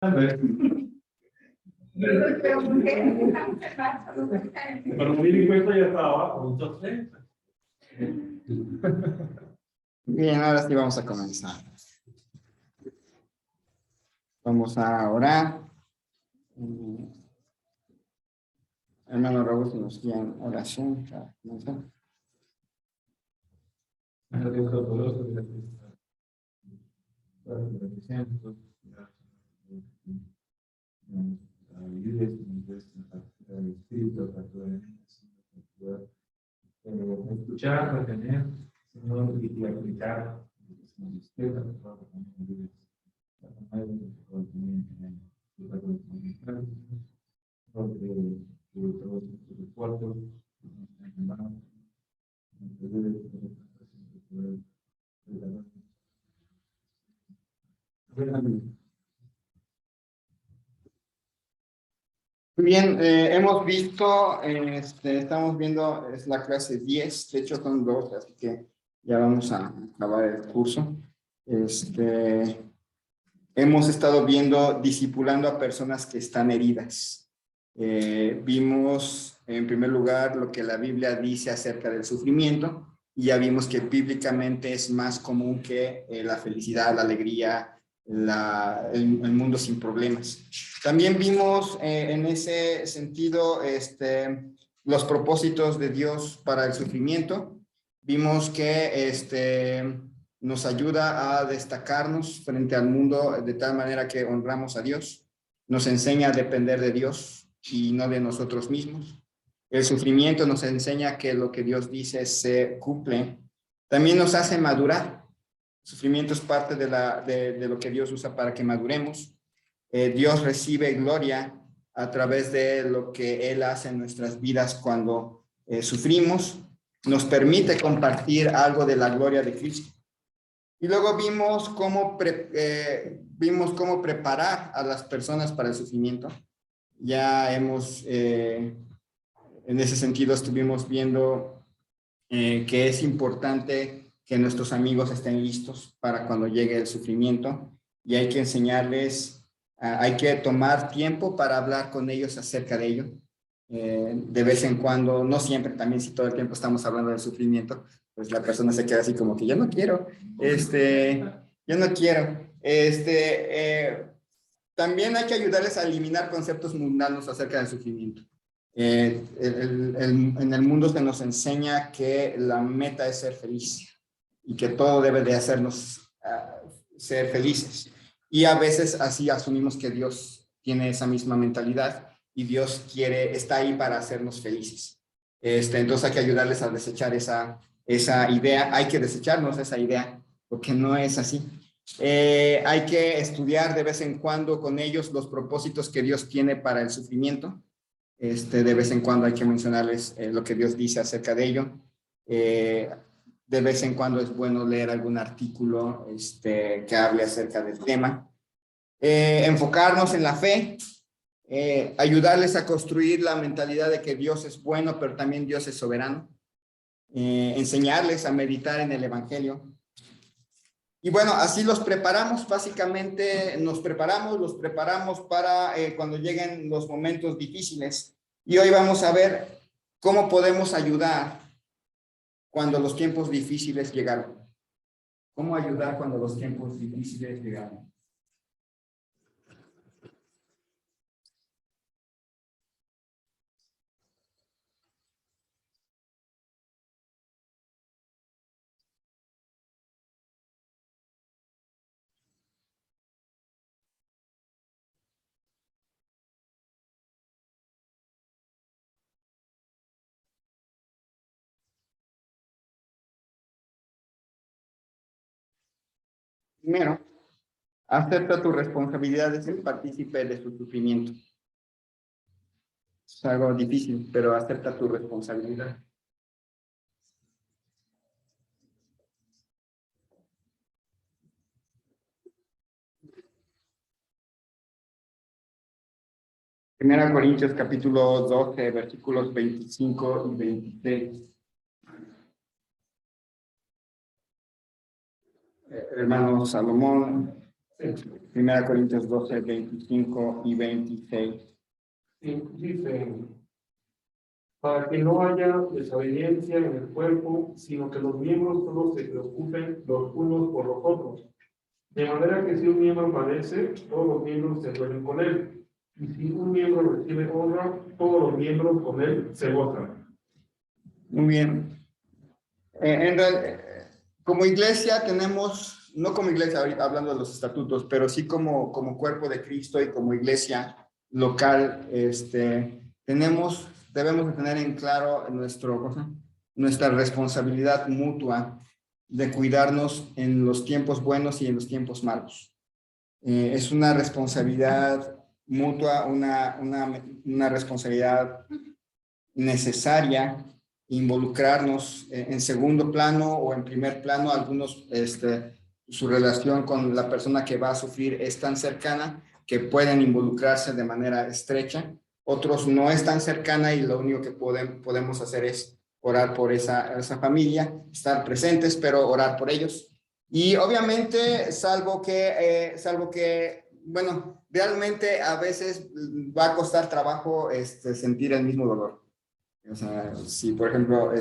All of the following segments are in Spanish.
A ver. Pero mi encuesta ya está abajo, entonces. Bien, ahora sí vamos a comenzar. Vamos a orar. Hermano Raúl, si nos guía en oración para comenzar. Dios Todopoderoso, escuchar, retener, Señor, y aplicar. Muy bien, hemos visto, estamos viendo, es la clase 10, de hecho son dos, así que ya vamos a acabar el curso. Hemos estado viendo, discipulando a personas que están heridas. Vimos, en primer lugar, lo que la Biblia dice acerca del sufrimiento, y ya vimos que bíblicamente es más común que la felicidad, la alegría, el mundo sin problemas. También vimos en ese sentido los propósitos de Dios para el sufrimiento. Vimos que nos ayuda a destacarnos frente al mundo de tal manera que honramos a Dios. Nos enseña a depender de Dios y no de nosotros mismos. El sufrimiento nos enseña que lo que Dios dice se cumple. También nos hace madurar. El sufrimiento es parte de lo que Dios usa para que maduremos. Dios recibe gloria a través de lo que Él hace en nuestras vidas cuando sufrimos. Nos permite compartir algo de la gloria de Cristo. Y luego vimos cómo preparar a las personas para el sufrimiento. Ya en ese sentido estuvimos viendo que es importante que nuestros amigos estén listos para cuando llegue el sufrimiento, y hay que enseñarles, hay que tomar tiempo para hablar con ellos acerca de ello. De vez en cuando, no siempre, también si todo el tiempo estamos hablando del sufrimiento, pues la persona se queda así como que yo no quiero, yo no quiero. También hay que ayudarles a eliminar conceptos mundanos acerca del sufrimiento. En el mundo se nos enseña que la meta es ser feliz y que todo debe de hacernos ser felices. Y a veces así asumimos que Dios tiene esa misma mentalidad y Dios está ahí para hacernos felices. Entonces hay que ayudarles a desechar esa idea. Hay que desecharnos esa idea porque no es así. Hay que estudiar de vez en cuando con ellos los propósitos que Dios tiene para el sufrimiento. De vez en cuando hay que mencionarles lo que Dios dice acerca de ello. De vez en cuando es bueno leer algún artículo que hable acerca del tema. Enfocarnos en la fe, ayudarles a construir la mentalidad de que Dios es bueno, pero también Dios es soberano. Enseñarles a meditar en el Evangelio. Y bueno, así los preparamos, básicamente los preparamos para cuando lleguen los momentos difíciles. Y hoy vamos a ver cómo podemos ayudar cuando los tiempos difíciles llegaron. ¿Cómo ayudar cuando los tiempos difíciles llegaron? Primero, acepta tu responsabilidad de ser partícipe de su sufrimiento. Es algo difícil, pero acepta tu responsabilidad. Primera Corintios capítulo 12, versículos 25 y 26. Hermano Salomón Sí. 1 Corintios 12, 25 y 26. Sí, dice, para que no haya desobediencia en el cuerpo, sino que los miembros todos se preocupen los unos por los otros. De manera que si un miembro padece, todos los miembros se duelen con él. Y si un miembro recibe honra, todos los miembros con él se gozan. Muy bien. Como iglesia tenemos, no como iglesia ahorita hablando de los estatutos, pero sí como cuerpo de Cristo y como iglesia local, debemos de tener en claro nuestra responsabilidad mutua de cuidarnos en los tiempos buenos y en los tiempos malos. Es una responsabilidad mutua, una responsabilidad necesaria involucrarnos en segundo plano o en primer plano. Algunos, su relación con la persona que va a sufrir es tan cercana que pueden involucrarse de manera estrecha. Otros no es tan cercana y lo único que podemos hacer es orar por esa familia, estar presentes, pero orar por ellos. Y obviamente, salvo que, bueno, realmente a veces va a costar trabajo sentir el mismo dolor. O sea, si por ejemplo,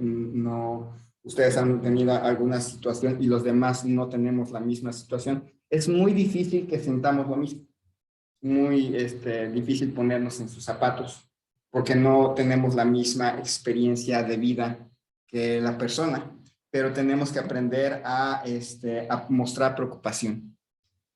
no, ustedes han tenido alguna situación y los demás no tenemos la misma situación, es muy difícil que sintamos lo mismo. Muy difícil ponernos en sus zapatos porque no tenemos la misma experiencia de vida que la persona, pero tenemos que aprender a mostrar preocupación,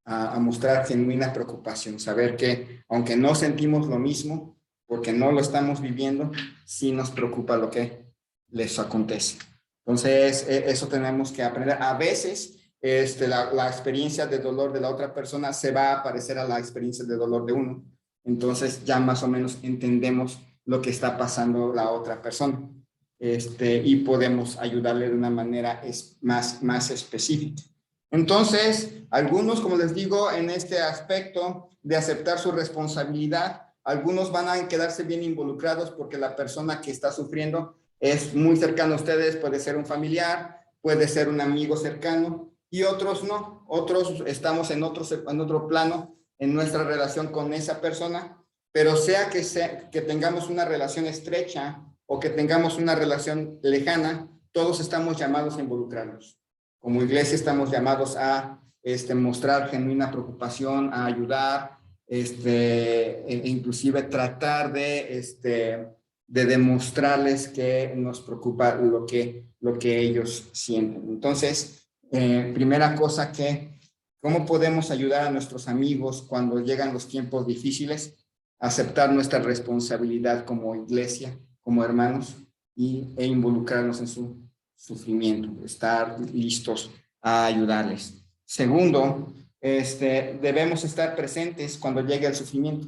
a mostrar genuina preocupación, saber que aunque no sentimos lo mismo, porque no lo estamos viviendo, sí nos preocupa lo que les acontece. Entonces, eso tenemos que aprender. A veces, la experiencia de dolor de la otra persona se va a parecer a la experiencia de dolor de uno. Entonces, ya más o menos entendemos lo que está pasando la otra persona. Y podemos ayudarle de una manera más específica. Entonces, algunos, como les digo, en este aspecto de aceptar su responsabilidad, algunos van a quedarse bien involucrados porque la persona que está sufriendo es muy cercana a ustedes, puede ser un familiar, puede ser un amigo cercano, y otros no. Otros estamos en otro plano en nuestra relación con esa persona, pero sea que tengamos una relación estrecha o que tengamos una relación lejana, todos estamos llamados a involucrarnos. Como iglesia estamos llamados a mostrar genuina preocupación, a ayudar, inclusive tratar de demostrarles que nos preocupa lo que ellos sienten. Entonces, primera cosa ¿cómo podemos ayudar a nuestros amigos cuando llegan los tiempos difíciles? Aceptar nuestra responsabilidad como iglesia, como hermanos, e involucrarnos en su sufrimiento, estar listos a ayudarles. Segundo, debemos estar presentes cuando llegue el sufrimiento.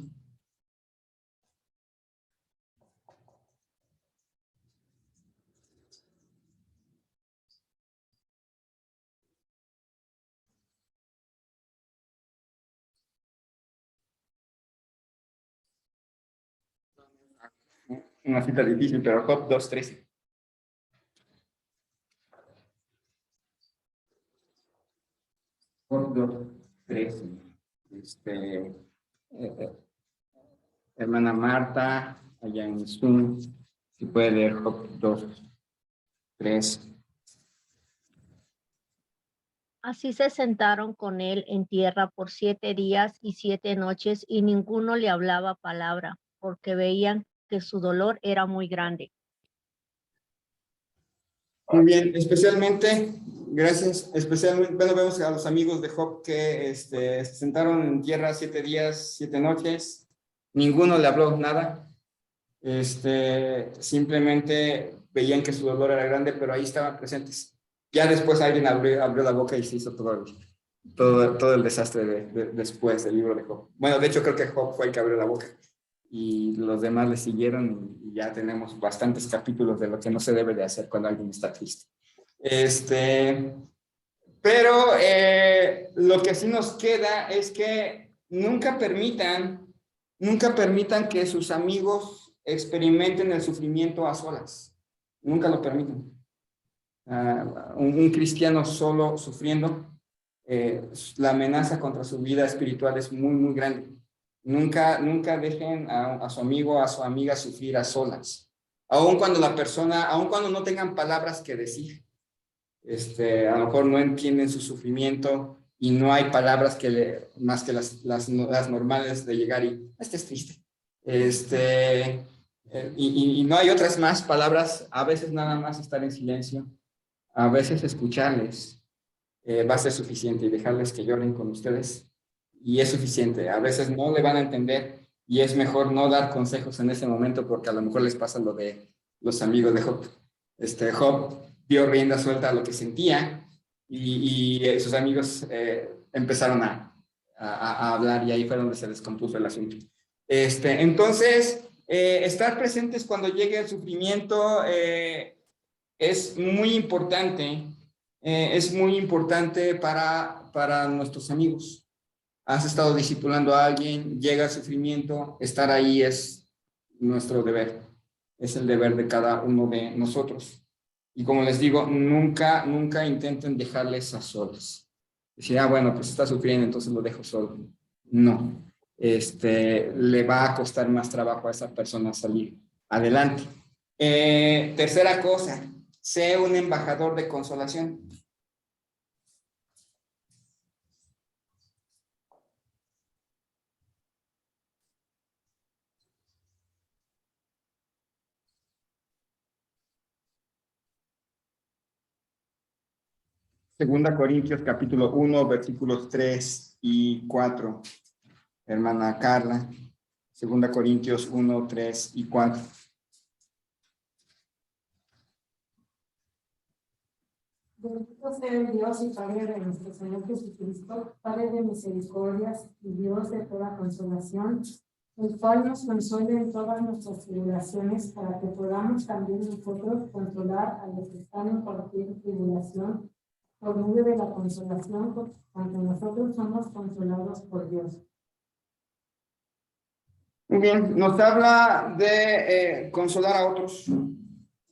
Una cita difícil, pero Job 2:13. Job 2:13. Hermana Marta, allá en Zoom, si puede leer Job 2:13. Así se sentaron con él en tierra por 7 días y 7 noches, y ninguno le hablaba palabra, porque veían que su dolor era muy grande. Muy bien, especialmente, bueno, vemos a los amigos de Job que se sentaron en tierra 7 días, 7 noches, ninguno le habló nada, simplemente veían que su dolor era grande, pero ahí estaban presentes. Ya después alguien abrió la boca y se hizo todo el desastre después del libro de Job. Bueno, de hecho creo que Job fue el que abrió la boca y los demás le siguieron y ya tenemos bastantes capítulos de lo que no se debe de hacer cuando alguien está triste. Pero lo que sí nos queda es que nunca permitan que sus amigos experimenten el sufrimiento a solas. Nunca lo permitan. Un cristiano solo sufriendo la amenaza contra su vida espiritual es muy, muy grande. Nunca dejen a su amigo, a su amiga sufrir a solas. Aun cuando la persona, aun cuando no tengan palabras que decir, a lo mejor no entienden su sufrimiento y no hay palabras más que las normales de llegar y, este es triste. Y no hay otras más palabras, a veces nada más estar en silencio, a veces escucharles va a ser suficiente y dejarles que lloren con ustedes y es suficiente. A veces no le van a entender y es mejor no dar consejos en ese momento porque a lo mejor les pasa lo de los amigos de Job. Job dio rienda suelta a lo que sentía y sus amigos empezaron a hablar y ahí fue donde se descompuso el asunto. Entonces, estar presentes cuando llegue el sufrimiento es muy importante. Es muy importante para nuestros amigos. Has estado discipulando a alguien, llega el sufrimiento, estar ahí es nuestro deber. Es el deber de cada uno de nosotros. Y como les digo, nunca intenten dejarles a solas. Decir, bueno, pues está sufriendo, entonces lo dejo solo. No. Le va a costar más trabajo a esa persona salir adelante. Tercera cosa, sé un embajador de consolación. Segunda Corintios capítulo 1, versículos 3 y 4. Hermana Carla, Segunda Corintios 1, 3 y 4. Bendito sea el Dios y Padre de nuestro Señor Jesucristo, Padre de misericordias y Dios de toda consolación, el cual nos consuela en todas nuestras tribulaciones, para que podamos también nosotros consolar a los que están en cualquier tribulación, por medio de la consolación con que nosotros somos consolados por Dios. Muy bien, nos habla de consolar a otros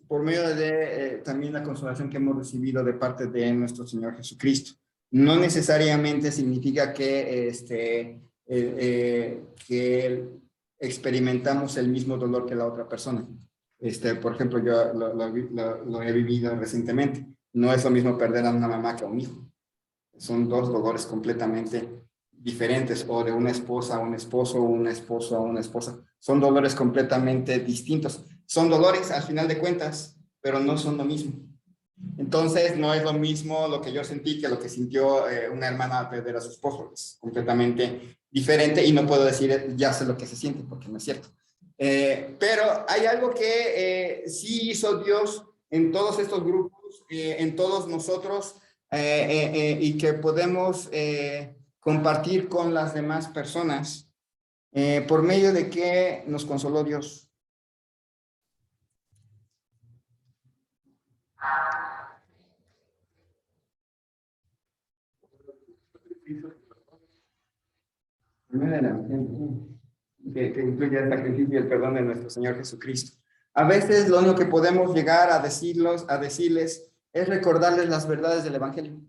por medio de también la consolación que hemos recibido de parte de nuestro Señor Jesucristo. No necesariamente significa que experimentamos el mismo dolor que la otra persona. Por ejemplo, yo lo he vivido recientemente. No es lo mismo perder a una mamá que a un hijo. Son dos dolores completamente diferentes, o de una esposa a un esposo, un esposo a una esposa. Son dolores completamente distintos. Son dolores al final de cuentas, pero no son lo mismo. Entonces, no es lo mismo lo que yo sentí que lo que sintió una hermana al perder a su esposo. Es completamente diferente y no puedo decir ya sé lo que se siente porque no es cierto. Pero hay algo que sí hizo Dios en todos estos grupos, en todos nosotros, y que podemos compartir con las demás personas, por medio de que nos consoló Dios. Que incluye el sacrificio y el perdón de nuestro Señor Jesucristo. A veces lo único que podemos llegar a decirles es recordarles las verdades del Evangelio.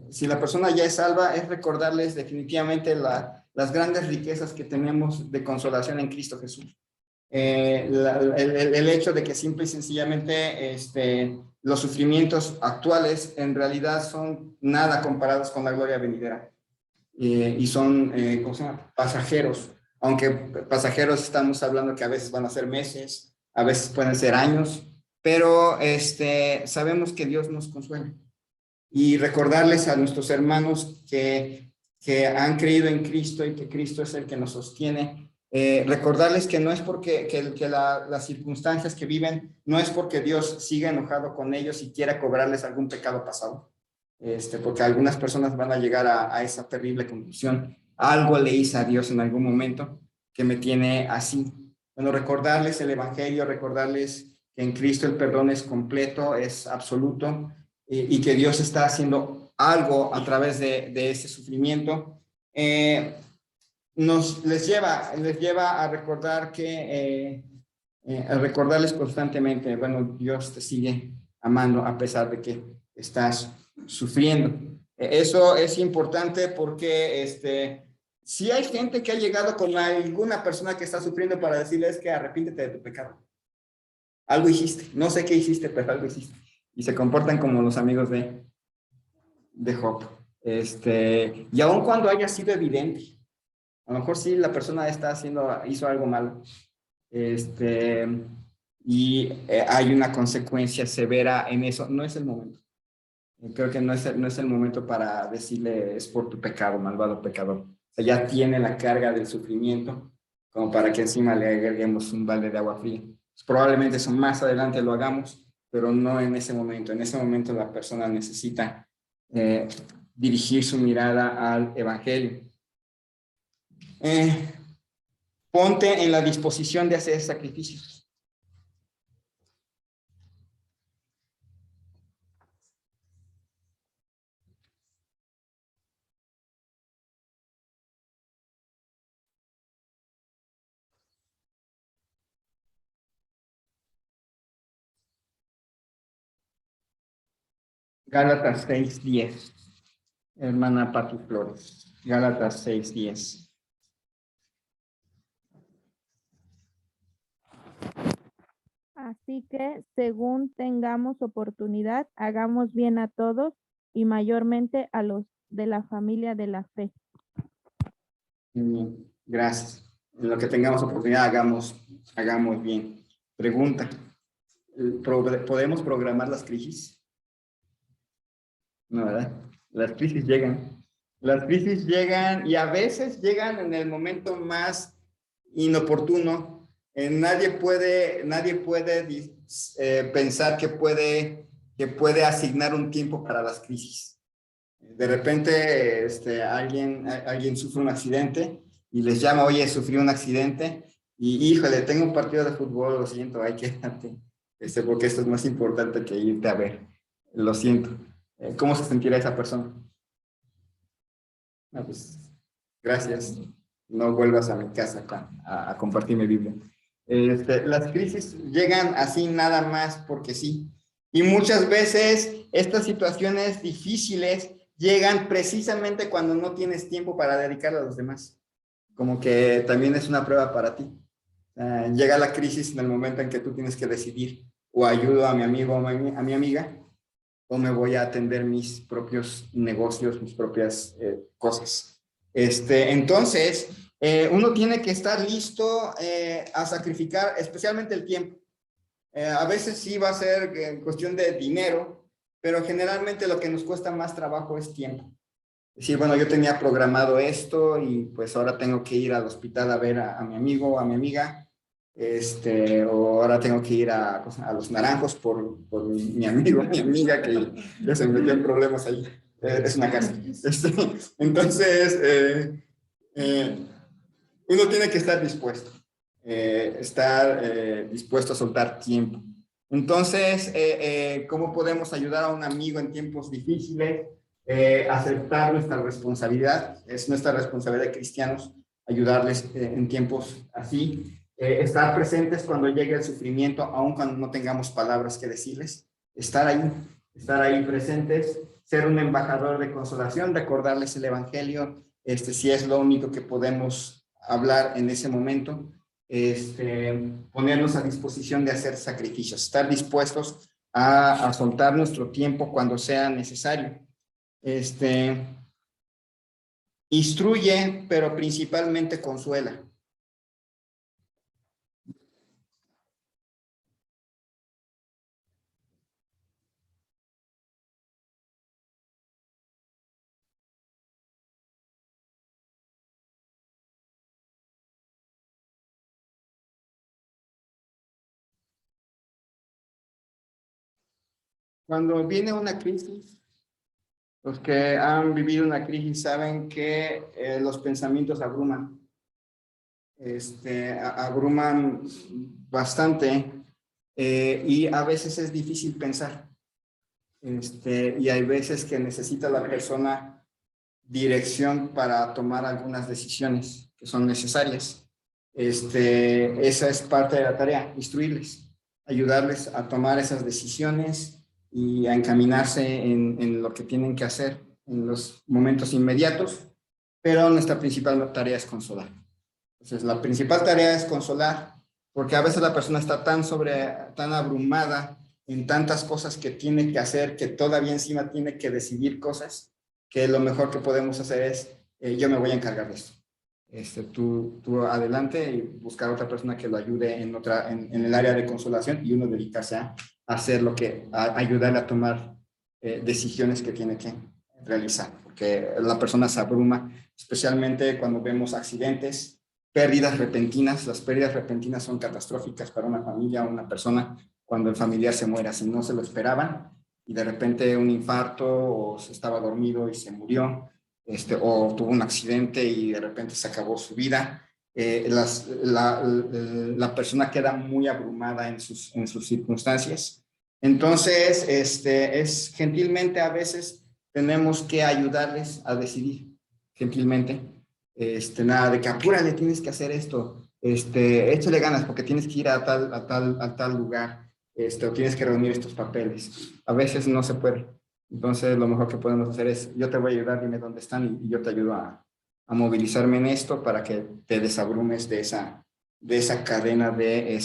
Si la persona ya es salva, es recordarles definitivamente las grandes riquezas que tenemos de consolación en Cristo Jesús. El hecho de que simple y sencillamente los sufrimientos actuales en realidad son nada comparados con la gloria venidera. Y son pasajeros, aunque pasajeros estamos hablando que a veces van a ser meses, a veces pueden ser años, pero sabemos que Dios nos consuela. Y recordarles a nuestros hermanos que han creído en Cristo y que Cristo es el que nos sostiene, recordarles que no es porque las circunstancias que viven, no es porque Dios siga enojado con ellos y quiera cobrarles algún pecado pasado. Porque algunas personas van a llegar a esa terrible conclusión. Algo le hice a Dios en algún momento que me tiene así. Bueno, recordarles el Evangelio, recordarles que en Cristo el perdón es completo, es absoluto, y que Dios está haciendo algo a través de ese sufrimiento. Les lleva a recordar a recordarles constantemente, bueno, Dios te sigue amando a pesar de que estás sufriendo. Eso es importante porque si hay gente que ha llegado con alguna persona que está sufriendo para decirles que arrepíntete de tu pecado. Algo hiciste, no sé qué hiciste, pero algo hiciste. Y se comportan como los amigos de Job. Y aun cuando haya sido evidente, a lo mejor sí la persona hizo algo malo, y hay una consecuencia severa en eso, no es el momento. Creo que no es el momento para decirle es por tu pecado, malvado pecador. O sea, ya tiene la carga del sufrimiento como para que encima le agreguemos un balde de agua fría. Pues probablemente eso más adelante lo hagamos, pero no en ese momento. En ese momento la persona necesita dirigir su mirada al evangelio. Ponte en la disposición de hacer sacrificios. Gálatas 6:10. Hermana Pati Flores. Gálatas 6:10. Así que, según tengamos oportunidad, hagamos bien a todos y mayormente a los de la familia de la fe. Bien, gracias. En lo que tengamos oportunidad, hagamos bien. Pregunta: ¿podemos programar las crisis? No, ¿verdad? Las crisis llegan. Las crisis llegan y a veces llegan en el momento más inoportuno. Nadie puede pensar que puede asignar un tiempo para las crisis. De repente alguien sufre un accidente y les llama, oye, sufrí un accidente y híjole, tengo un partido de fútbol, lo siento, hay que quedarte, porque esto es más importante que irte a ver, lo siento. ¿Cómo se sentirá esa persona? No, pues, gracias, no vuelvas a mi casa a compartir mi Biblia. Las crisis llegan así nada más porque sí. Y muchas veces estas situaciones difíciles llegan precisamente cuando no tienes tiempo para dedicarle a los demás. Como que también es una prueba para ti. Llega la crisis en el momento en que tú tienes que decidir: o ayudo a mi amigo o a mi amiga, o me voy a atender mis propios negocios, mis propias cosas. Entonces, uno tiene que estar listo a sacrificar, especialmente el tiempo. A veces sí va a ser cuestión de dinero, pero generalmente lo que nos cuesta más trabajo es tiempo. Es decir, bueno, yo tenía programado esto y pues ahora tengo que ir al hospital a ver a mi amigo o a mi amiga, o ahora tengo que ir a Los Naranjos por mi amigo, mi amiga que ya se metió en problemas ahí. Es una casa. Entonces, uno tiene que estar dispuesto. Dispuesto a soltar tiempo. Entonces, ¿cómo podemos ayudar a un amigo en tiempos difíciles? Aceptar nuestra responsabilidad. Es nuestra responsabilidad de cristianos ayudarles en tiempos así. Estar presentes cuando llegue el sufrimiento, aun cuando no tengamos palabras que decirles. Estar ahí presentes. Ser un embajador de consolación, recordarles el evangelio, si es lo único que podemos hablar en ese momento. Ponernos a disposición de hacer sacrificios, estar dispuestos a soltar nuestro tiempo cuando sea necesario. Instruye, pero principalmente consuela. Cuando viene una crisis, los que han vivido una crisis saben que los pensamientos abruman. Abruman bastante y a veces es difícil pensar. Y hay veces que necesita la persona dirección para tomar algunas decisiones que son necesarias. Esa es parte de la tarea, instruirles, ayudarles a tomar esas decisiones y a encaminarse en lo que tienen que hacer en los momentos inmediatos, pero nuestra principal tarea es consolar. Entonces, la principal tarea es consolar, porque a veces la persona está tan abrumada en tantas cosas que tiene que hacer, que todavía encima tiene que decidir cosas, que lo mejor que podemos hacer es, yo me voy a encargar de esto. Tú adelante y buscar a otra persona que lo ayude en el área de consolación, y uno dedicarse a hacer a ayudarle a tomar decisiones que tiene que realizar, porque la persona se abruma, especialmente cuando vemos accidentes, pérdidas repentinas. Las pérdidas repentinas son catastróficas para una familia o una persona cuando el familiar se muere, si no se lo esperaban, y de repente un infarto, o se estaba dormido y se murió, o tuvo un accidente y de repente se acabó su vida. La persona queda muy abrumada en sus circunstancias. Entonces, es gentilmente a veces tenemos que ayudarles a decidir, gentilmente. Nada de que apúrale, tienes que hacer esto, échale ganas porque tienes que ir a tal lugar, o tienes que reunir estos papeles. A veces no se puede. Entonces, lo mejor que podemos hacer es, yo te voy a ayudar, dime dónde están, y yo te ayudo a movilizarme en esto para que te desabrumes de esa cadena de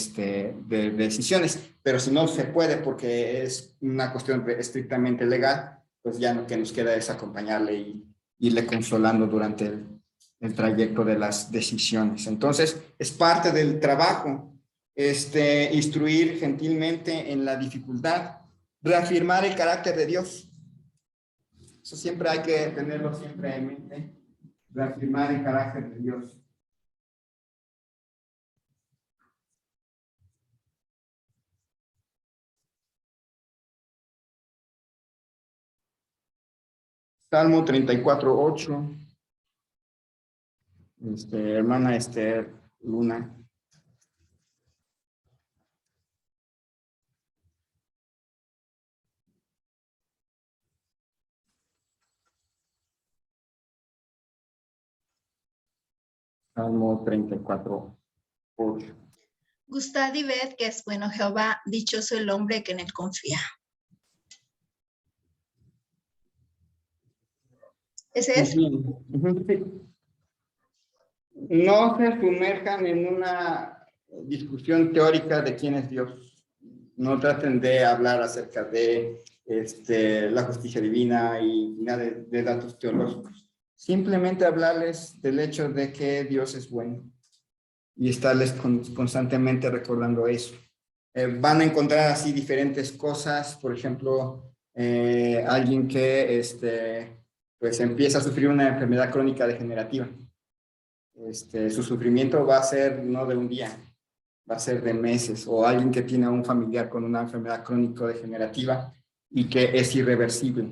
decisiones. Pero si no se puede porque es una cuestión estrictamente legal, pues ya lo que nos queda es acompañarle y irle consolando durante el trayecto de las decisiones. Entonces, es parte del trabajo, instruir gentilmente en la dificultad, reafirmar el carácter de Dios. Eso siempre hay que tenerlo siempre en mente, reafirmar el carácter de Dios. Salmo 34:8. Hermana Esther Luna. Salmo 34:8. Gustad y ved que es bueno Jehová, dichoso el hombre que en él confía. ¿Ese es? Sí. No se sumerjan en una discusión teórica de quién es Dios. No traten de hablar acerca de la justicia divina y nada de datos teológicos. Simplemente hablarles del hecho de que Dios es bueno y estarles constantemente recordando eso. Van a encontrar así diferentes cosas. Por ejemplo, alguien que pues empieza a sufrir una enfermedad crónica degenerativa. Su sufrimiento va a ser no de un día, va a ser de meses. O alguien que tiene a un familiar con una enfermedad crónico-degenerativa y que es irreversible.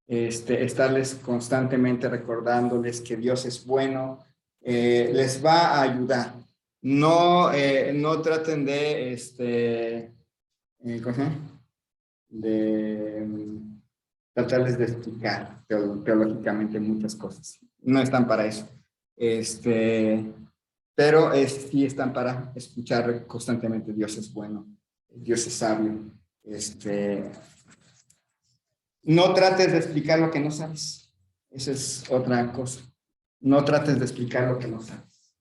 Estarles constantemente recordándoles que Dios es bueno, les va a ayudar. No traten de tratarles de explicar teológicamente muchas cosas. No están para eso. Pero sí están para escuchar constantemente: Dios es bueno, Dios es sabio. No trates de explicar lo que no sabes. Esa es otra cosa. No trates de explicar lo que no sabes.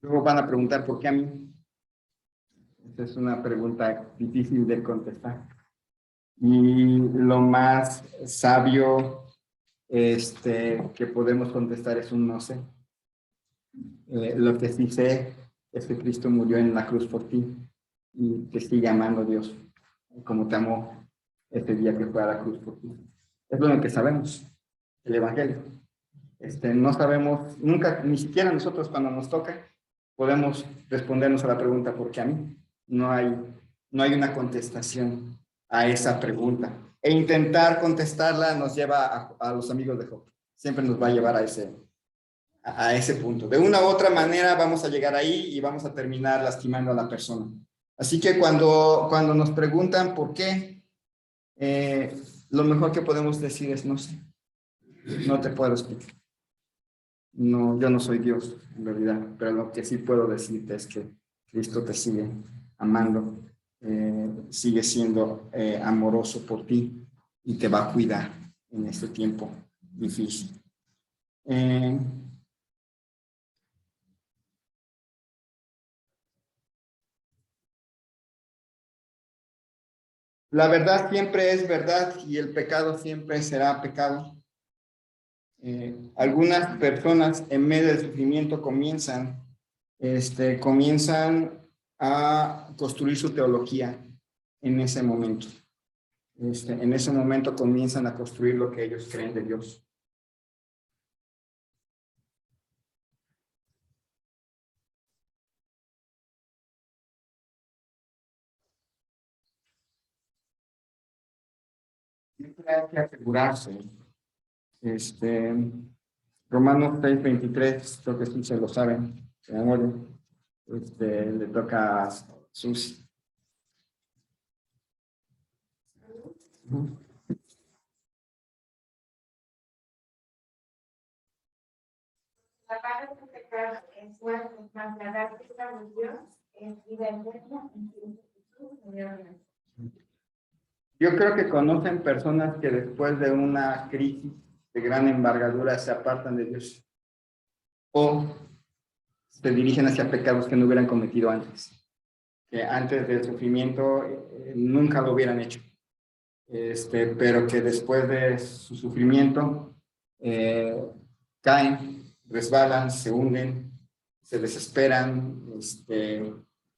Luego van a preguntar: ¿por qué a mí? Esa es una pregunta difícil de contestar. Y lo más sabio que podemos contestar es un no sé. Lo que sí sé es que Cristo murió en la cruz por ti y te sigue amando Dios, como te amó este día que fue a la cruz por ti. Es lo que sabemos, el Evangelio. No sabemos, nunca, ni siquiera nosotros cuando nos toca, podemos respondernos a la pregunta ¿por qué a mí? No hay una contestación a esa pregunta. E intentar contestarla nos lleva a los amigos de Job. Siempre nos va a llevar a ese punto. De una u otra manera vamos a llegar ahí y vamos a terminar lastimando a la persona. Así que cuando nos preguntan por qué, lo mejor que podemos decir es no sé. No te puedo explicar. No, yo no soy Dios, en realidad, pero lo que sí puedo decirte es que Cristo te sigue amando, sigue siendo amoroso por ti y te va a cuidar en este tiempo difícil. La verdad siempre es verdad y el pecado siempre será pecado. Algunas personas en medio del sufrimiento comienzan a construir su teología en ese momento. En ese momento comienzan a construir lo que ellos creen de Dios. Siempre hay que asegurarse. Romanos 6:23, creo que sí se lo saben, se memoria. Le toca a Susi. La paga de pecado es muerte, mas la dádiva de Dios es vida eterna en Cristo Jesús, Señor nuestro. Yo creo que conocen personas que después de una crisis de gran envergadura se apartan de Dios o se dirigen hacia pecados que no hubieran cometido antes, que antes del sufrimiento nunca lo hubieran hecho, pero que después de su sufrimiento caen, resbalan, se hunden, se desesperan.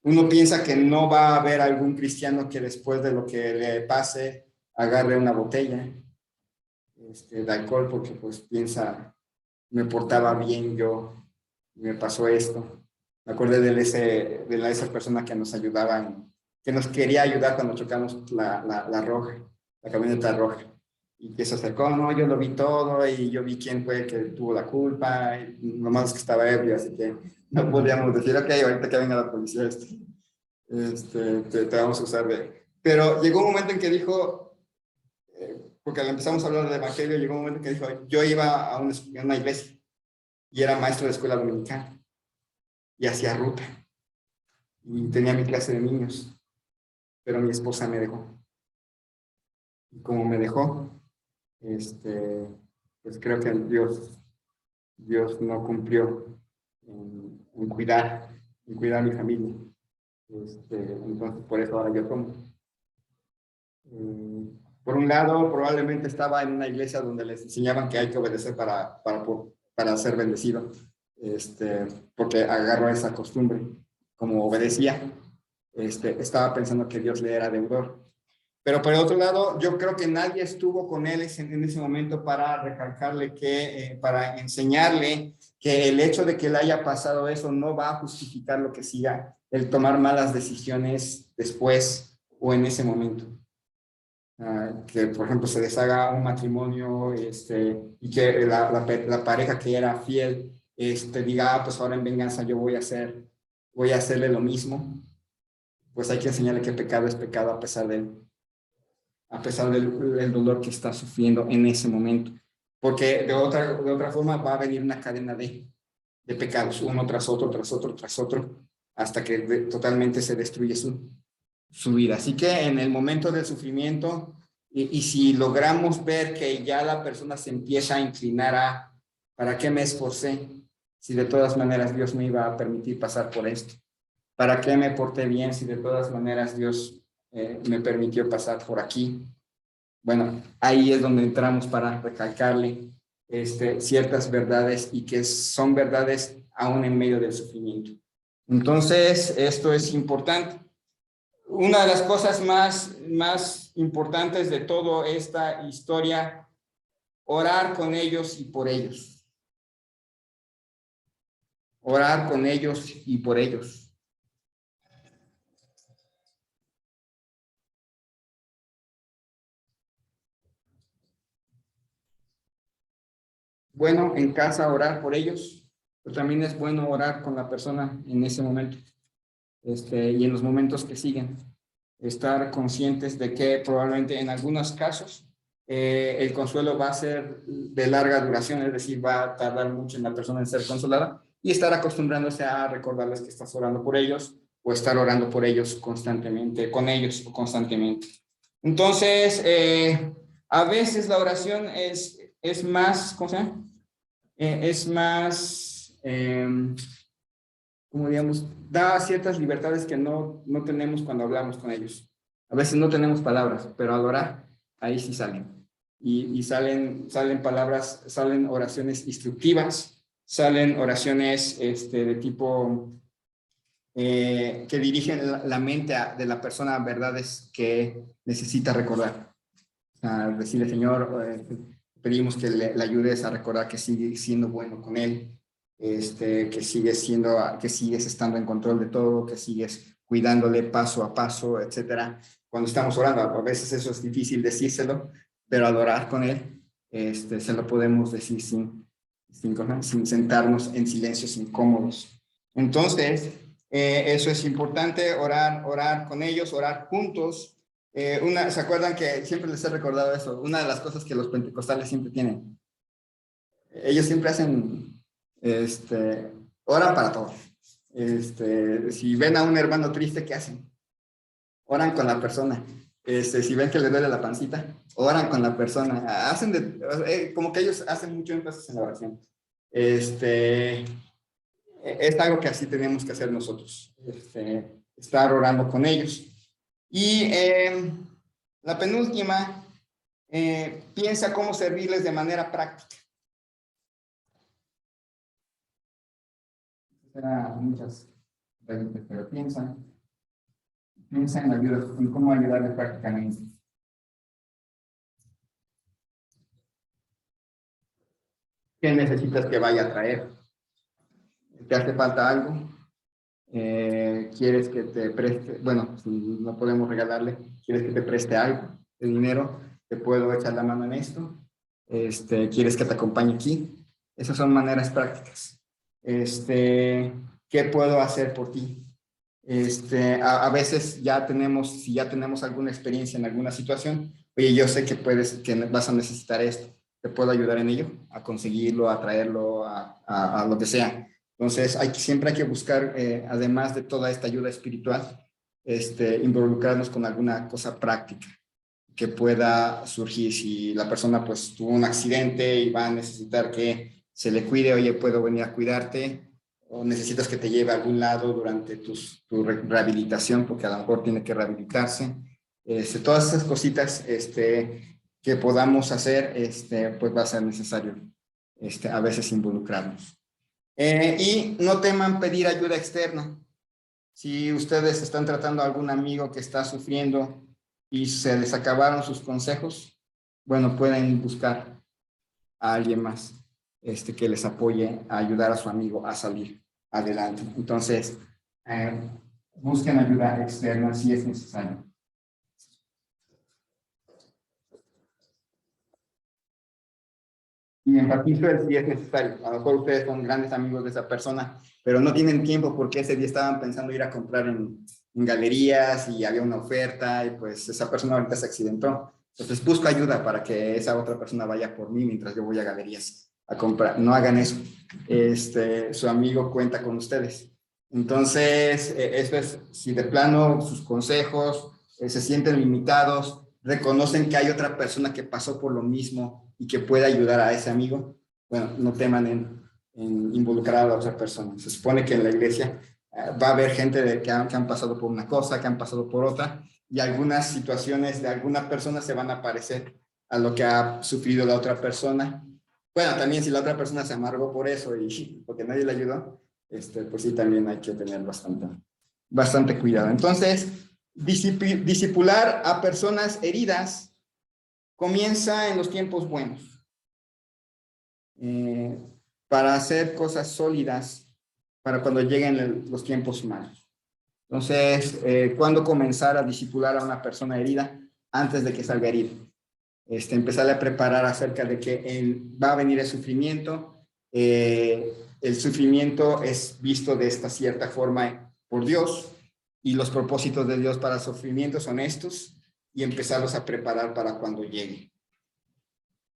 Uno piensa que no va a haber algún cristiano que después de lo que le pase agarre una botella de alcohol porque pues piensa, me portaba bien yo, me pasó esto. Me acordé de esa persona que nos ayudaba, que nos quería ayudar cuando chocamos la roja, la camioneta roja. Y que se acercó, no, yo lo vi todo y yo vi quién fue que tuvo la culpa. Y lo malo es que estaba ebrio, así que no podíamos decir, ok, ahorita que venga la policía, te vamos a usar de... Pero llegó un momento en que dijo, porque al empezamos a hablar del evangelio, llegó un momento en que dijo, yo iba a una iglesia y era maestro de escuela dominicana y hacía ruta y tenía mi clase de niños, pero mi esposa me dejó. Y como me dejó, pues creo que Dios no cumplió en cuidar a mi familia. Entonces, por eso ahora yo tomo. Por un lado, probablemente estaba en una iglesia donde les enseñaban que hay que obedecer para ser bendecido, porque agarró esa costumbre. Como obedecía, estaba pensando que Dios le era deudor. Pero por el otro lado, yo creo que nadie estuvo con él en ese momento para recalcarle para enseñarle que el hecho de que le haya pasado eso no va a justificar lo que siga, el tomar malas decisiones después o en ese momento. Que, por ejemplo, se deshaga un matrimonio y que la pareja que era fiel diga, pues ahora en venganza yo voy a hacerle lo mismo. Pues hay que enseñarle que pecado es pecado a pesar del dolor que está sufriendo en ese momento. Porque de otra forma va a venir una cadena de pecados, uno tras otro, hasta que totalmente se destruye su vida. Así que en el momento del sufrimiento, y si logramos ver que ya la persona se empieza a inclinar ¿para qué me esforcé? Si de todas maneras Dios me iba a permitir pasar por esto. ¿Para qué me porté bien si de todas maneras Dios me permitió pasar por aquí? Bueno, ahí es donde entramos para recalcarle ciertas verdades y que son verdades aún en medio del sufrimiento. Entonces, esto es importante. Una de las cosas más importantes de toda esta historia, orar con ellos y por ellos. Orar con ellos y por ellos. Bueno, en casa orar por ellos, pero también es bueno orar con la persona en ese momento y en los momentos que siguen. Estar conscientes de que probablemente en algunos casos el consuelo va a ser de larga duración, es decir, va a tardar mucho en la persona en ser consolada y estar acostumbrándose a recordarles que estás orando por ellos o estar orando por ellos constantemente, con ellos constantemente. Entonces, a veces la oración es más, ¿cómo se llama? Es más, como digamos, da ciertas libertades que no tenemos cuando hablamos con ellos. A veces no tenemos palabras, pero al orar, ahí sí salen. Y salen palabras, salen oraciones instructivas, salen oraciones de tipo que dirigen la mente de la persona a verdades que necesita recordar. O sea, decirle, Señor, pedimos que le ayudes a recordar que sigue siendo bueno con Él, que sigues estando en control de todo, que sigues cuidándole paso a paso, etcétera. Cuando estamos orando, a veces eso es difícil decírselo, pero al orar con Él, se lo podemos decir sin sentarnos en silencios incómodos. Entonces, eso es importante, orar con ellos, orar juntos. ¿Se acuerdan que siempre les he recordado eso? Una de las cosas que los pentecostales siempre tienen. Ellos siempre hacen, oran para todo. Si ven a un hermano triste, ¿qué hacen? Oran con la persona. Si ven que le duele la pancita, oran con la persona. Como que ellos hacen mucho énfasis en la oración. Es algo que así tenemos que hacer nosotros. Estar orando con ellos. Y la penúltima, piensa cómo servirles de manera práctica. Muchas preguntas, pero piensa en cómo ayudarles prácticamente. ¿Qué necesitas que vaya a traer? ¿Te hace falta algo? ¿Quieres que te preste? Bueno, si no podemos regalarle, ¿quieres que te preste algo de dinero? ¿Te puedo echar la mano en esto? ¿Quieres que te acompañe aquí? Esas son maneras prácticas. ¿Qué puedo hacer por ti? A veces si ya tenemos alguna experiencia en alguna situación, oye, yo sé que vas a necesitar esto, te puedo ayudar en ello, a conseguirlo, a traerlo, a lo que sea. Entonces, siempre hay que buscar, además de toda esta ayuda espiritual, involucrarnos con alguna cosa práctica que pueda surgir. Si la persona pues tuvo un accidente y va a necesitar que se le cuide, oye, puedo venir a cuidarte, o necesitas que te lleve a algún lado durante tu rehabilitación, porque a lo mejor tiene que rehabilitarse. Todas esas cositas que podamos hacer, pues va a ser necesario a veces involucrarnos. Y no teman pedir ayuda externa. Si ustedes están tratando a algún amigo que está sufriendo y se les acabaron sus consejos, bueno, pueden buscar a alguien más que les apoye a ayudar a su amigo a salir adelante. Entonces, busquen ayuda externa si es necesario. Y empatizo si es necesario. A lo mejor ustedes son grandes amigos de esa persona, pero no tienen tiempo porque ese día estaban pensando ir a comprar en galerías y había una oferta y pues esa persona ahorita se accidentó. Entonces busco ayuda para que esa otra persona vaya por mí mientras yo voy a galerías a comprar. No hagan eso. Su amigo cuenta con ustedes. Entonces, eso es, si de plano sus consejos se sienten limitados, reconocen que hay otra persona que pasó por lo mismo y que puede ayudar a ese amigo, bueno, no teman en involucrar a la otra persona. Se supone que en la iglesia va a haber gente que han pasado por una cosa, que han pasado por otra, y algunas situaciones de alguna persona se van a parecer a lo que ha sufrido la otra persona. Bueno, también si la otra persona se amargó por eso y porque nadie le ayudó, pues sí, también hay que tener bastante cuidado. Entonces, discipular a personas heridas comienza en los tiempos buenos. Para hacer cosas sólidas para cuando lleguen los tiempos malos. Entonces, ¿cuándo comenzar a discipular a una persona herida? Antes de que salga herido. Empezarle a preparar acerca de que va a venir el sufrimiento. El sufrimiento es visto de esta cierta forma por Dios y los propósitos de Dios para el sufrimiento son estos y empezarlos a preparar para cuando llegue.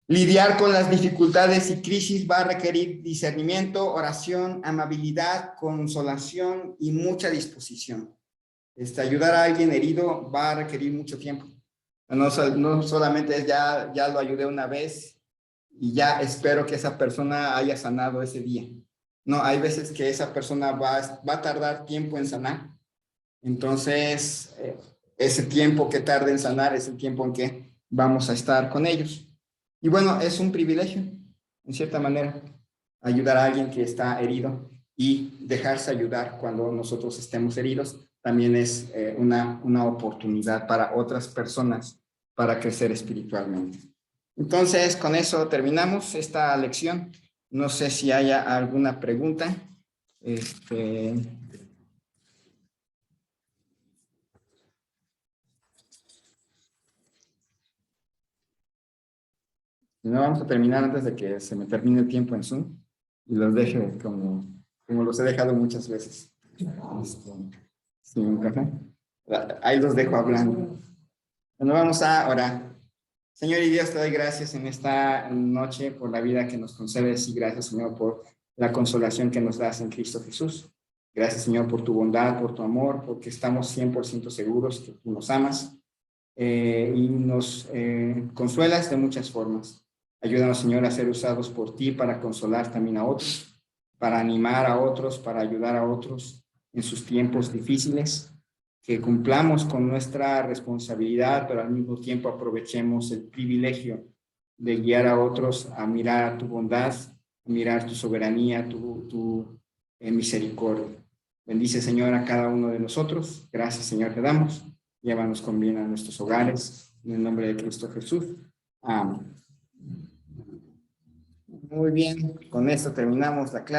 Lidiar con las dificultades y crisis va a requerir discernimiento, oración, amabilidad, consolación y mucha disposición. Ayudar a alguien herido va a requerir mucho tiempo. No solamente es ya lo ayudé una vez y ya espero que esa persona haya sanado ese día. No, hay veces que esa persona va a tardar tiempo en sanar. Entonces, ese tiempo que tarde en sanar es el tiempo en que vamos a estar con ellos. Y bueno, es un privilegio, en cierta manera, ayudar a alguien que está herido y dejarse ayudar cuando nosotros estemos heridos. También es una oportunidad para otras personas para crecer espiritualmente. Entonces, con eso terminamos esta lección. No sé si haya alguna pregunta. No, vamos a terminar antes de que se me termine el tiempo en Zoom y los deje como los he dejado muchas veces. Sí, un café. Ahí los dejo hablando. Bueno, vamos a orar. Señor y Dios, te doy gracias en esta noche por la vida que nos concedes y gracias, Señor, por la consolación que nos das en Cristo Jesús. Gracias, Señor, por tu bondad, por tu amor, porque estamos 100% seguros que tú nos amas y nos consuelas de muchas formas. Ayúdanos, Señor, a ser usados por ti para consolar también a otros, para animar a otros, para ayudar a otros en sus tiempos difíciles, que cumplamos con nuestra responsabilidad, pero al mismo tiempo aprovechemos el privilegio de guiar a otros a mirar tu bondad, a mirar tu soberanía, tu misericordia. Bendice, Señor, a cada uno de nosotros. Gracias, Señor, te damos. Llévanos con bien a nuestros hogares. En el nombre de Cristo Jesús. Amén. Muy bien, con esto terminamos la clase.